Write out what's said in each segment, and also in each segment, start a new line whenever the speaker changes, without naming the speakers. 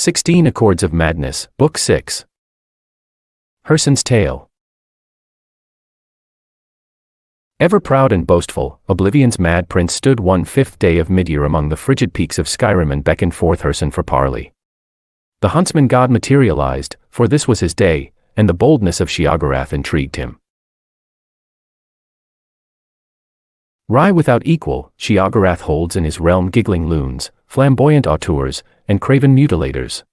16 Accords of Madness, Book 6. Hircine's Tale. Ever proud and boastful, Oblivion's mad prince stood one fifth day of midyear among the frigid peaks of Skyrim and beckoned forth Hircine for parley. The Huntsman God materialized, for this was his day, and the boldness of Sheogorath intrigued him. Rye without equal, Sheogorath holds in his realm giggling loons, flamboyant auteurs, and craven mutilators.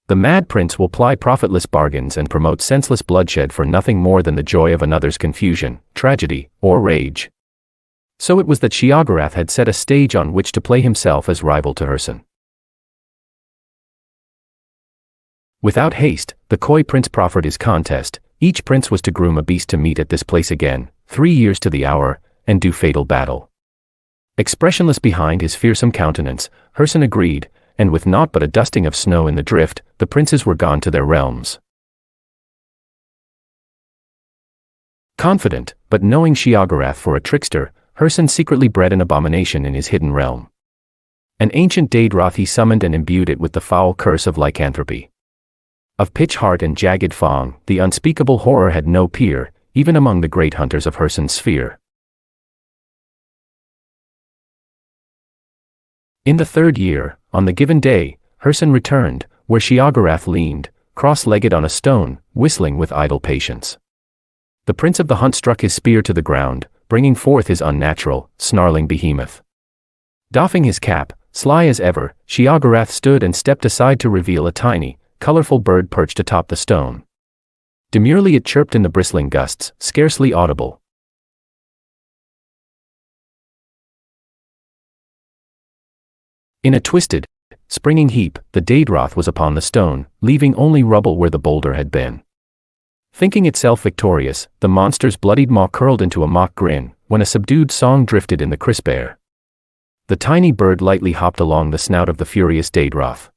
The mad prince will ply profitless bargains and promote senseless bloodshed for nothing more than the joy of another's confusion, tragedy, or rage. So it was that Sheogorath had set a stage on which to play himself as rival to Hircine. Without haste, the coy prince proffered his contest. Each prince was to groom a beast to meet at this place again, 3 years to the hour, and do fatal battle. Expressionless behind his fearsome countenance, Hircine agreed, and with naught but a dusting of snow in the drift, the princes were gone to their realms. Confident, but knowing Sheogorath for a trickster, Hircine secretly bred an abomination in his hidden realm. An ancient Daedroth he summoned and imbued it with the foul curse of lycanthropy. Of pitch heart and jagged fang, the unspeakable horror had no peer, even among the great hunters of Hircine's sphere. In the 3rd year, on the given day, Hircine returned, where Sheogorath leaned, cross-legged on a stone, whistling with idle patience. The prince of the hunt struck his spear to the ground, bringing forth his unnatural, snarling behemoth. Doffing his cap, sly as ever, Sheogorath stood and stepped aside to reveal a tiny, colorful bird perched atop the stone. Demurely it chirped in the bristling gusts, scarcely audible. In a twisted, springing heap, the Daedroth was upon the stone, leaving only rubble where the boulder had been. Thinking itself victorious, the monster's bloodied maw curled into a mock grin, when a subdued song drifted in the crisp air. The tiny bird lightly hopped along the snout of the furious Daedroth.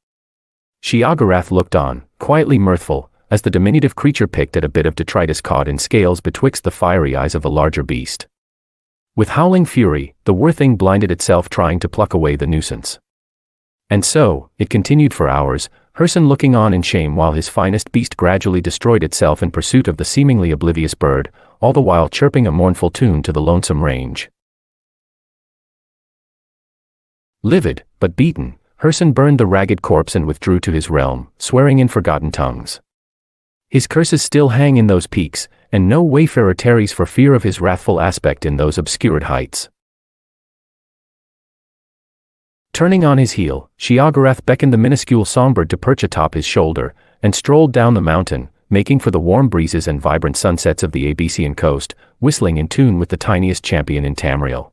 Sheogorath looked on, quietly mirthful, as the diminutive creature picked at a bit of detritus caught in scales betwixt the fiery eyes of a larger beast. With howling fury, the worthing blinded itself trying to pluck away the nuisance. And so, it continued for hours, Hircine looking on in shame while his finest beast gradually destroyed itself in pursuit of the seemingly oblivious bird, all the while chirping a mournful tune to the lonesome range. Livid, but beaten, Hircine burned the ragged corpse and withdrew to his realm, swearing in forgotten tongues. His curses still hang in those peaks, and no wayfarer tarries for fear of his wrathful aspect in those obscured heights. Turning on his heel, Sheogorath beckoned the minuscule songbird to perch atop his shoulder, and strolled down the mountain, making for the warm breezes and vibrant sunsets of the Abyssinian coast, whistling in tune with the tiniest champion in Tamriel.